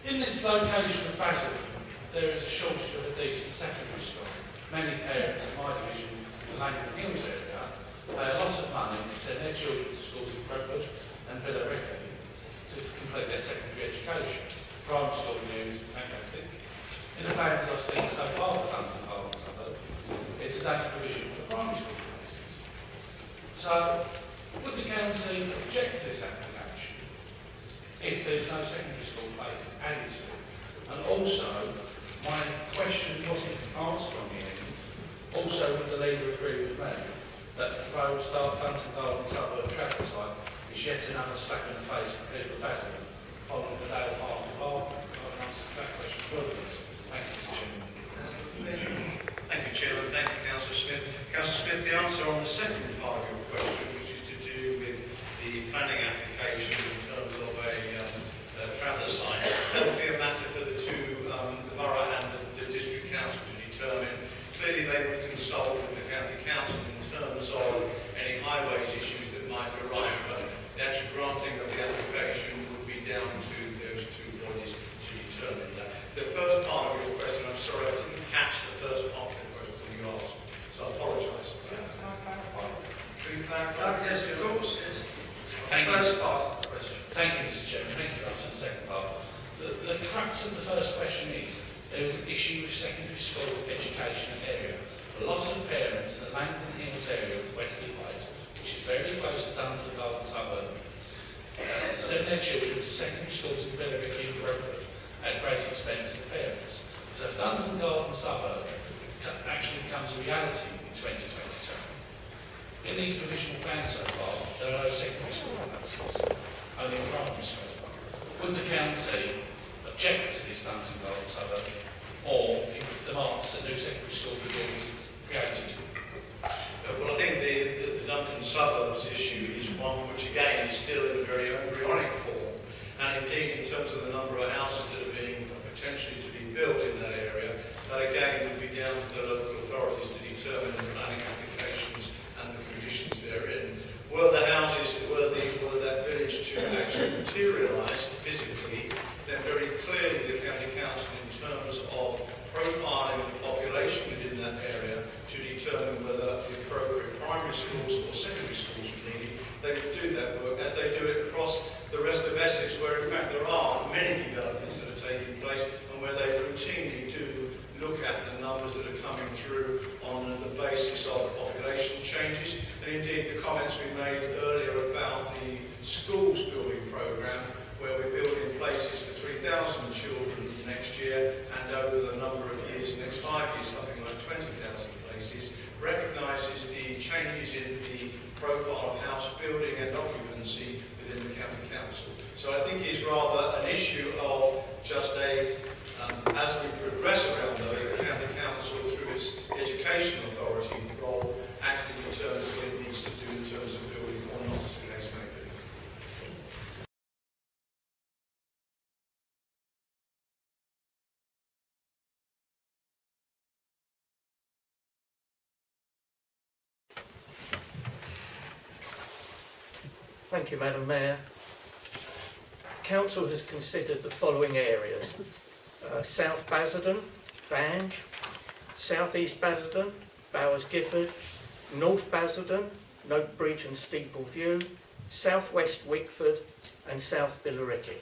In this location of Basildon, there is a shortage of a decent secondary school. Many parents in my division, the Langdon Hills area, pay a lot of money to send their children to schools in Brentwood and Billericay to complete their secondary education. Primary school news, fantastic. In the plans I've seen so far for Dunton Garden Suburb, it's a provision for primary school places. So, would the county object to this application if there's no secondary school places added to it? And also, my question wasn't answered on the end. Also, would the leader agree with me that the proposed Dunton Garden Suburb traffic site is yet another slap in the face for people of Basildon following the Dale Farm development? I've answered that question well, please. Thank you, Mr. Chairman. Thank you, Chairman. Thank you, Councillor Smith. Councillor Smith, the answer on the second part of your question, which is to do with the planning application in terms of a traveller site, that will be a matter for the borough and the district council to determine. Clearly, they would consult with the county council in terms of any highways issues that might arise, but the actual granting of the application would be down to those two bodies to determine that. The first part of your question, I'm sorry, I didn't catch the first part of the question you asked, so I apologise for that. Can I clarify? Can you clarify? Yes, of course. Yes. Thank you. First part of the question. Thank you, Mr. Chairman. Thank you for answering the second part. The crux of the first question is there is an issue with secondary school education in the area. A lot of parents in the Langdon Hills area of Wesley Place, which is very close to Dunton Garden Suburb, send their children to secondary schools in Billericay and Brentwood at great expense to the parents. So if Dunton Garden Suburb actually becomes a reality in 2022, in these provisional plans so far, there are no secondary school places, only a primary school. Would the county object to this Dunton Garden Suburb, or demand that a new secondary school for juniors is created? Well, I think the Dunton Suburbs issue is one which, again, is still in a very embryonic form. And indeed, in terms of the number of houses that are being potentially to be built in that area, that again would be down to the local authorities to determine the planning applications and the conditions therein. Were the houses, were that village to actually materialise physically, then very clearly the county council, in terms of profiling the population within that area to determine whether the appropriate primary schools or secondary schools were needed, they would do that work as they do it across the rest of Essex, where in fact there are many developments that are taking place and where they routinely do look at the numbers that are coming through on the basis of population changes. And indeed the comments we made earlier about the schools building programme, where we're building places for 3,000 children next year, and over the number of years, the next 5 years, something like 20,000 places, recognises the changes in the profile of house building and occupancy within the county council. So I think it's rather an issue of just as we progress around those, the county council, through its education authority role, actually determines what it needs to do in terms of building or not, as the case may be. Thank you, Madam Mayor. Council has considered the following areas: South Basildon, Vange; South East Basildon, Bowers Gifford; North Basildon, Note Bridge and Steeple View; South West Wickford, and South Billericay.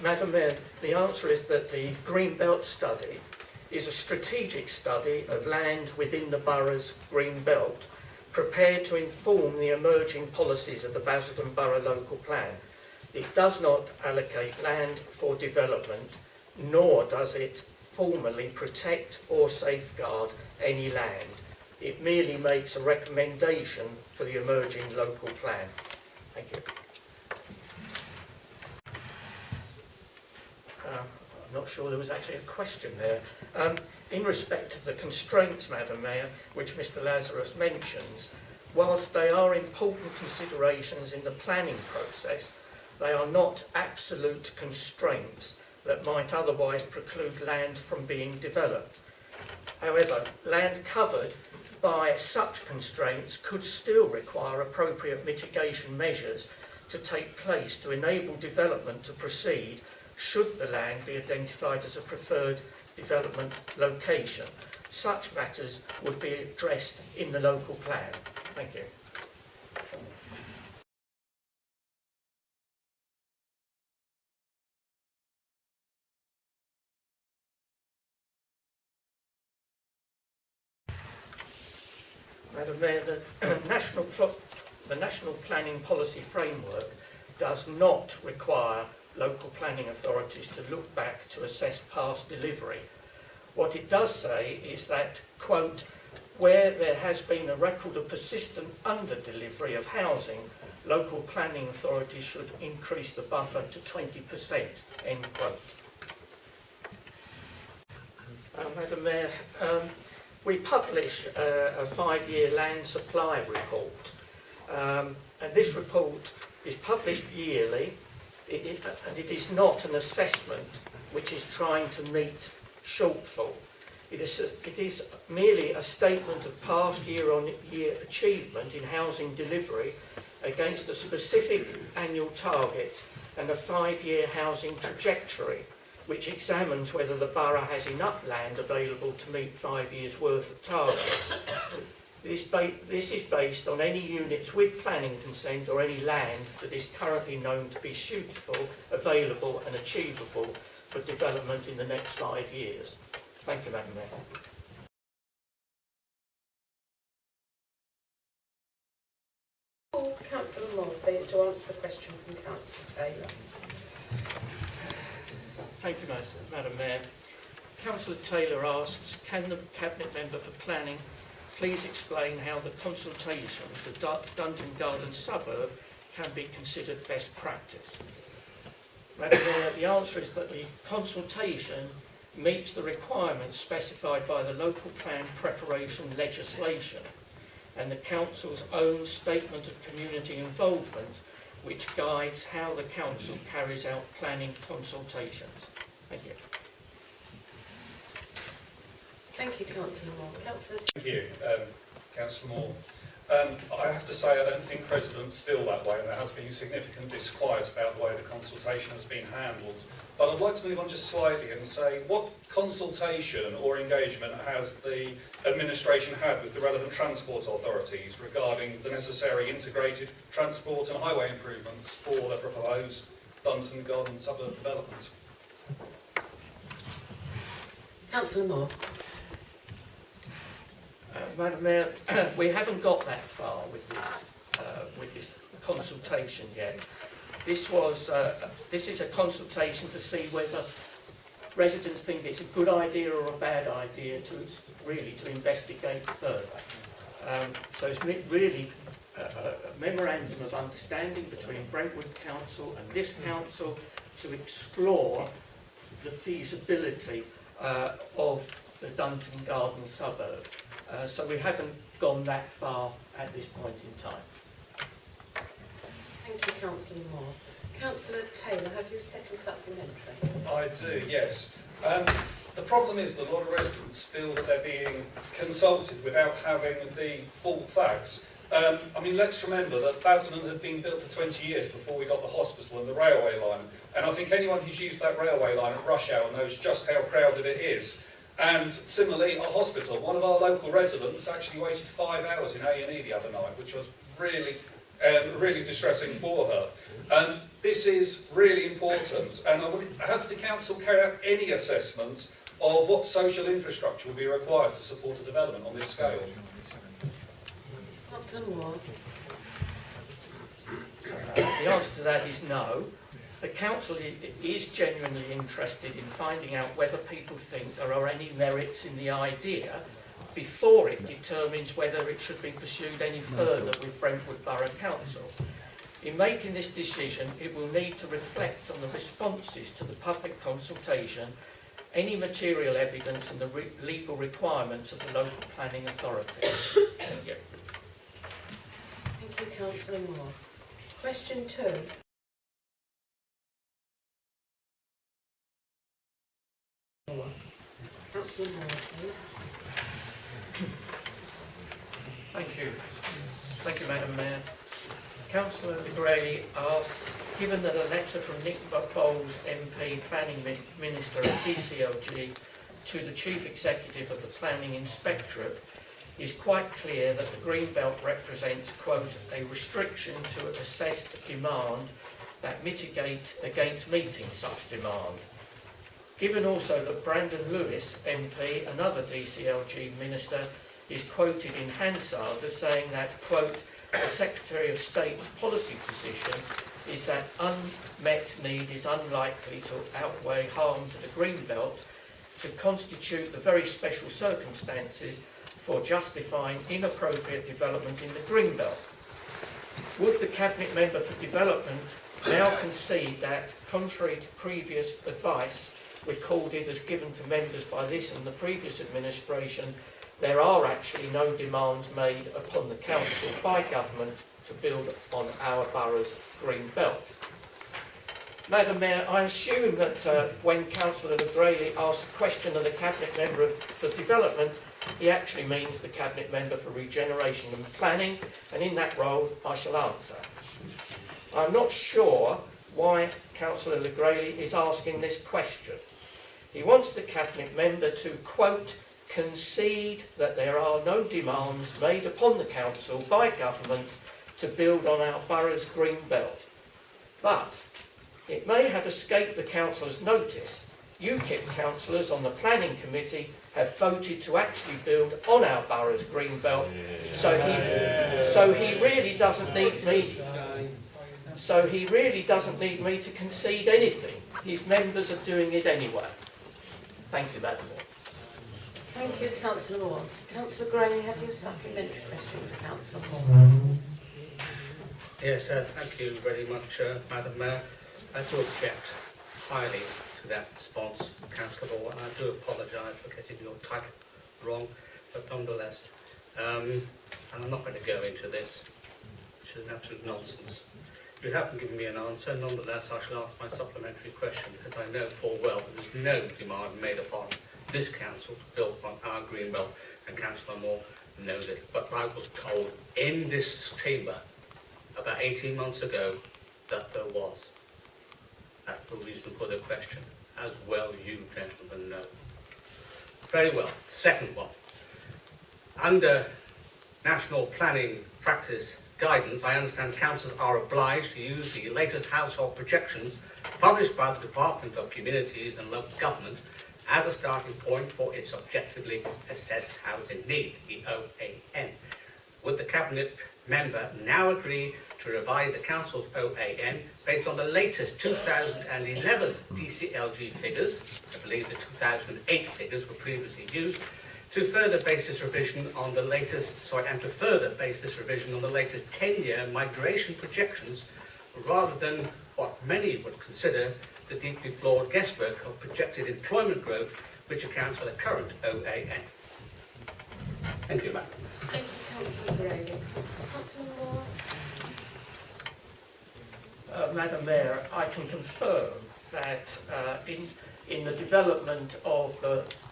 Madam Mayor, the answer is that the Green Belt study is a strategic study of land within the borough's Green Belt, prepared to inform the emerging policies of the Basildon Borough Local Plan. It does not allocate land for development, nor does it formally protect or safeguard any land. It merely makes a recommendation for the emerging local plan. Thank you. I'm not sure there was actually a question there. In respect of the constraints, Madam Mayor, which Mr Lazarus mentions, whilst they are important considerations in the planning process, they are not absolute constraints that might otherwise preclude land from being developed. However, land covered by such constraints could still require appropriate mitigation measures to take place to enable development to proceed should the land be identified as a preferred development location. Such matters would be addressed in the local plan. Thank you. Madam Mayor, the National Planning Policy Framework does not require local planning authorities to look back to assess past delivery. What it does say is that, quote, where there has been a record of persistent under-delivery of housing, local planning authorities should increase the buffer to 20%, end quote. Madam Mayor, we publish a 5-year land supply report, and this report is published yearly, and it is not an assessment which is trying to meet shortfall. It is merely a statement of past year-on-year achievement in housing delivery against a specific annual target and a 5-year housing trajectory, which examines whether the borough has enough land available to meet 5 years' worth of targets. This is based on any units with planning consent or any land that is currently known to be suitable, available and achievable for development in the next 5 years. Thank you, Madam Mayor. Call Councillor Moore, please, to answer the question from Councillor Taylor. Thank you, Madam Mayor. Councillor Taylor asks, can the Cabinet Member for Planning please explain how the consultation for Dunton Garden Suburb can be considered best practice? Madam Mayor, the answer is that the consultation meets the requirements specified by the local plan preparation legislation and the Council's own statement of community involvement, which guides how the Council carries out planning consultations. Thank you. Thank you, Councillor Moore. Councillor Thank you, Councillor Moore. I have to say I don't think residents feel that way, and there has been significant disquiet about the way the consultation has been handled. But I'd like to move on just slightly and say, what consultation or engagement has the administration had with the relevant transport authorities regarding the necessary integrated transport and highway improvements for the proposed Dunton Garden Suburb development? Councillor Moore. Madam Mayor, we haven't got that far with this consultation yet. This is a consultation to see whether residents think it's a good idea or a bad idea to investigate further. So it's really a memorandum of understanding between Brentwood Council and this council to explore the feasibility of the Dunton Garden Suburb. So we haven't gone that far at this point in time. Thank you, Councillor Moore. Councillor Taylor, have you a second supplementary? I do, yes. The problem is that a lot of residents feel that they're being consulted without having the full facts. I mean, let's remember that Basildon had been built for 20 years before we got the hospital and the railway line. And I think anyone who's used that railway line at rush hour knows just how crowded it is. And similarly, our hospital, one of our local residents actually waited 5 hours in A&E the other night, which was really distressing for her. This is really important, and have the council carry out any assessments of what social infrastructure will be required to support a development on this scale? Councillor Moore. The answer to that is no. The council is genuinely interested in finding out whether people think there are any merits in the idea before it determines whether it should be pursued any further with Brentwood Borough Council. In making this decision, it will need to reflect on the responses to the public consultation, any material evidence and the legal requirements of the local planning authority. Thank you. Thank you, Councillor Moore. Question 2. Moore. Councillor Moore, please. Thank you. Thank you, Madam Mayor. Councillor Grey asks, given that a letter from Nick Bowles MP, Planning Minister at DCLG, to the Chief Executive of the Planning Inspectorate is quite clear that the Greenbelt represents, quote, a restriction to assessed demand that mitigate against meeting such demand. Given also that Brandon Lewis, MP, another DCLG minister, is quoted in Hansard as saying that, quote, the Secretary of State's policy position is that unmet need is unlikely to outweigh harm to the Greenbelt to constitute the very special circumstances for justifying inappropriate development in the Greenbelt. Would the Cabinet Member for Development now concede that, contrary to previous advice recorded as given to members by this and the previous administration, there are actually no demands made upon the Council by Government to build on our borough's green belt? Madam Mayor, I assume that when Councillor Le Grailly asks a question of the Cabinet Member for Development, he actually means the Cabinet Member for Regeneration and Planning, and in that role I shall answer. I'm not sure why Councillor Le Grailly is asking this question. He wants the Cabinet Member to, quote, concede that there are no demands made upon the Council by Government to build on our borough's green belt. But it may have escaped the Councillor's notice. UKIP councillors on the Planning Committee have voted to actually build on our borough's green belt, so he really doesn't need me. So he really doesn't need me to concede anything. His members are doing it anyway. Thank you, Madam Mayor. Thank you, Councillor Moore. Councillor Gray, have you a supplementary question for Councillor Moore? Yes, thank you very much, Madam Mayor. I do object highly to that response, Councillor Moore, and I do apologise for getting your title wrong, but nonetheless, and I'm not going to go into this, which is an absolute nonsense. You haven't given me an answer. Nonetheless, I shall ask my supplementary question, because I know full well that there's no demand made upon this council to build on our green belt, and Councillor Moore knows it. But I was told in this chamber about 18 months ago that there was. That's the reason for the question, as well you gentlemen know. Very well. Second one. Under national planning practice guidance, I understand councils are obliged to use the latest household projections published by the Department of Communities and Local Government as a starting point for its objectively assessed housing need, the OAN. Would the Cabinet Member now agree to revise the Council's OAN based on the latest 2011 DCLG figures, I believe the 2008 figures were previously used, to further base this revision on the latest 10-year migration projections, rather than what many would consider the deeply flawed guesswork of projected employment growth, which accounts for the current OAN. Thank you, Madam. Thank you, Councillor Gray. Councillor Moore? Madam Mayor, I can confirm that in the development of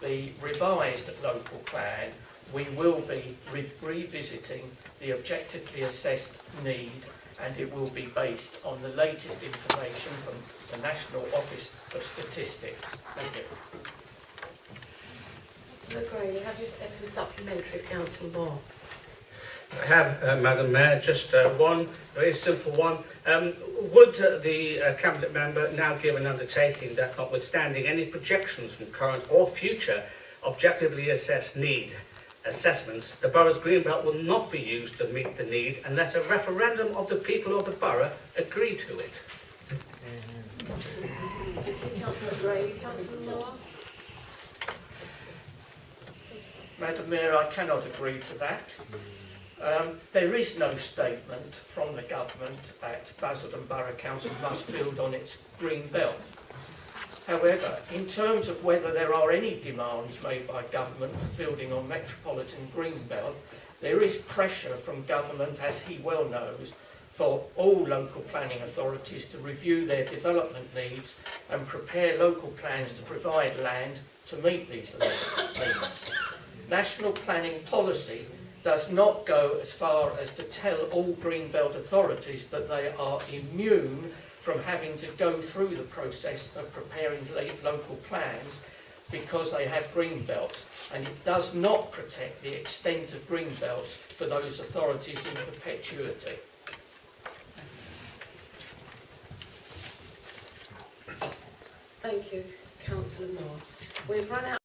the revised local plan, we will be revisiting the objectively assessed need, and it will be based on the latest information from the National Office of Statistics. Thank you. Councillor Gray, have you second supplementary, Councillor Moore? I have, Madam Mayor, just one very simple one. Would the Cabinet Member now give an undertaking that, notwithstanding any projections from current or future objectively assessed need assessments, the borough's greenbelt will not be used to meet the need unless a referendum of the people of the borough agree to it? Councillor Gray, Councillor Moore? Madam Mayor, I cannot agree to that. There is no statement from the government that Basildon Borough Council must build on its green belt. However, in terms of whether there are any demands made by government for building on metropolitan green belt, there is pressure from government, as he well knows, for all local planning authorities to review their development needs and prepare local plans to provide land to meet these needs. National planning policy does not go as far as to tell all Greenbelt authorities that they are immune from having to go through the process of preparing local plans because they have greenbelts, and it does not protect the extent of greenbelts for those authorities in perpetuity. Thank you, Councillor Moore. We've run out